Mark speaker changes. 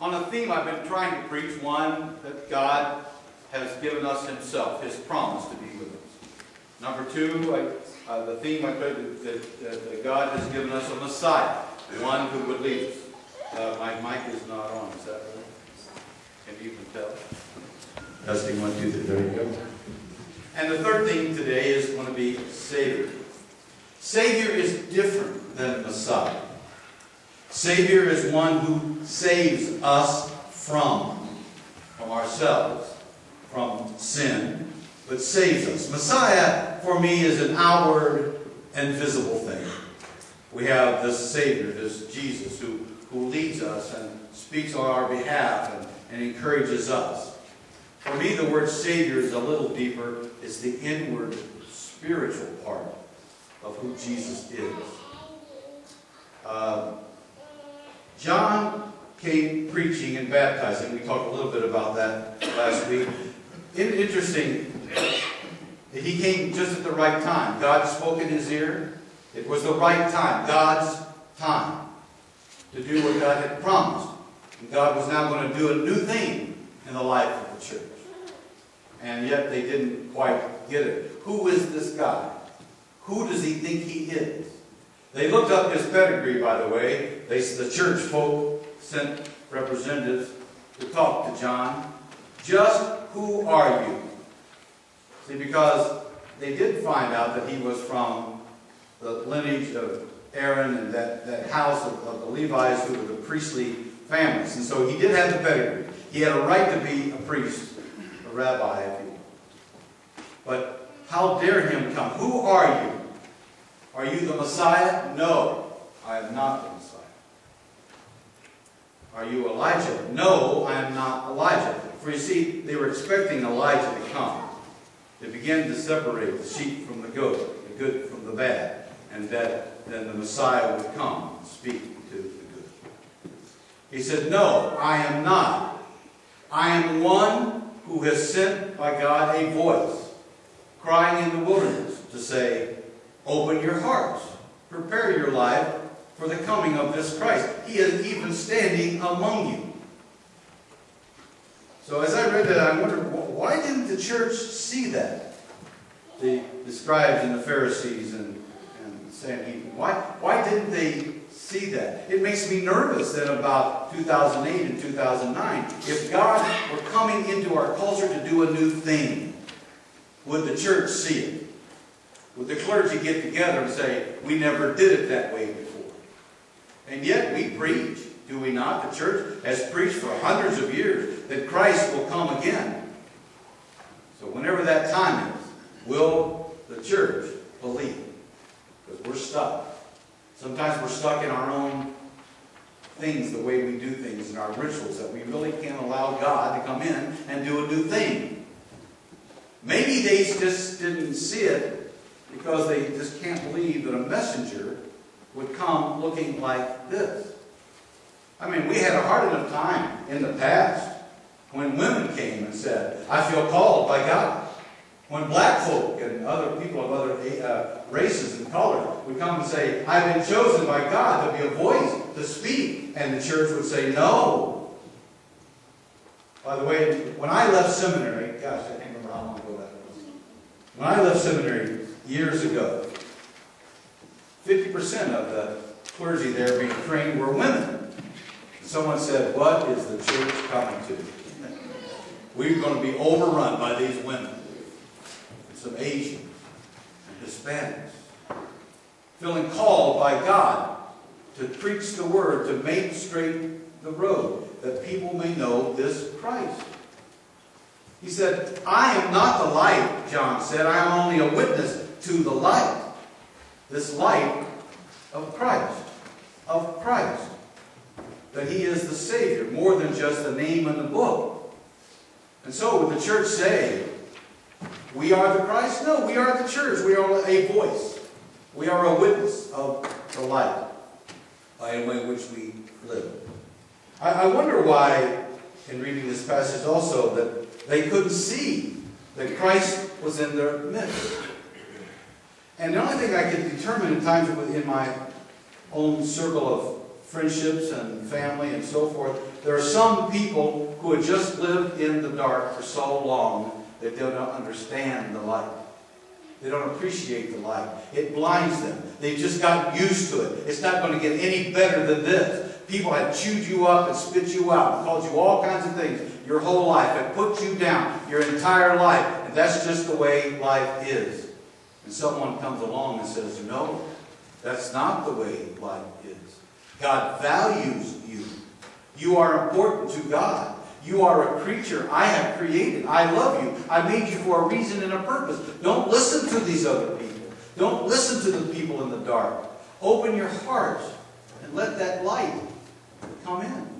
Speaker 1: on a theme I've been trying to preach, one that God has given us Himself, His promise to be with us. Number two, the theme I put that God has given us a Messiah, one who would lead us. My mic is not on, is that right? Can you even tell? Testing 1, 2, 3, there you go. And the third theme today is going to be Savior. Savior is different than Messiah. Savior is one who saves us from ourselves, from sin, but saves us. Messiah, for me, is an outward and visible thing. We have this Savior, this Jesus, who leads us and speaks on our behalf and encourages us. For me, the word Savior is a little deeper. It's the inward, spiritual part of who Jesus is. John came preaching and baptizing. We talked a little bit about that last week. Interesting, he came just at the right time. God spoke in his ear. It was the right time, God's time, to do what God had promised. And God was now going to do a new thing in the life of the church. And yet they didn't quite get it. Who is this guy? Who does he think he is? They looked up his pedigree, by the way. The church folk sent representatives to talk to John. Just who are you? See, because they did find out that he was from the lineage of Aaron and that house of the Levites, who were the priestly families. And so he did have the pedigree. He had a right to be a priest, a rabbi, if you will. But how dare him come? Who are you? Are you the Messiah? No, I am not the Messiah. Are you Elijah? No, I am not Elijah. For you see, they were expecting Elijah to come, to begin to separate the sheep from the goat, the good from the bad, and that then the Messiah would come and speak to the good. He said, no, I am not. I am one who has sent by God a voice, crying in the wilderness to say, open your hearts, prepare your life for the coming of this Christ. He is even standing among you. So as I read that, I wondered, why didn't the church see that? The scribes and the Pharisees and Sanhedrin. Why didn't they see that? It makes me nervous that about 2008 and 2009, if God were coming into our culture to do a new thing, would the church see it? Would the clergy get together and say, we never did it that way before? And yet we preach, do we not? The church has preached for hundreds of years that Christ will come again. So whenever that time is, will the church believe? Because we're stuck. Sometimes we're stuck in our own things, the way we do things, in our rituals, that we really can't allow God to come in and do a new thing. Maybe they just didn't see it because they just can't believe that a messenger would come looking like this. I mean, we had a hard enough time in the past when women came and said, I feel called by God. When black folk and other people of other races and colors would come and say, I've been chosen by God to be a voice to speak. And the church would say, no. By the way, when I left seminary, gosh, I can't remember how long ago that was. When I left seminary years ago, 50% of the clergy there being trained were women. Someone said, what is the church coming to? We're going to be overrun by these women. Some Asians and Hispanics, feeling called by God to preach the word, to make straight the road, that people may know this Christ. He said, I am not the light, John said. I am only a witness to the light. This light of Christ. That he is the Savior, more than just a name in the book. And so would the church say, we are the Christ? No, we are the church. We are a voice. We are a witness of the light by the way in which we live. I wonder why, in reading this passage also, that they couldn't see that Christ was in their midst. And the only thing I could determine at times in my own circle of friendships and family and so forth, there are some people who have just lived in the dark for so long that they don't understand the light. They don't appreciate the light. It blinds them. They've just gotten used to it. It's not going to get any better than this. People have chewed you up and spit you out and called you all kinds of things your whole life and put you down your entire life. And that's just the way life is. And someone comes along and says, no, that's not the way life is. God values you. You are important to God. You are a creature I have created. I love you. I made you for a reason and a purpose. Don't listen to these other people. Don't listen to the people in the dark. Open your heart and let that light come in.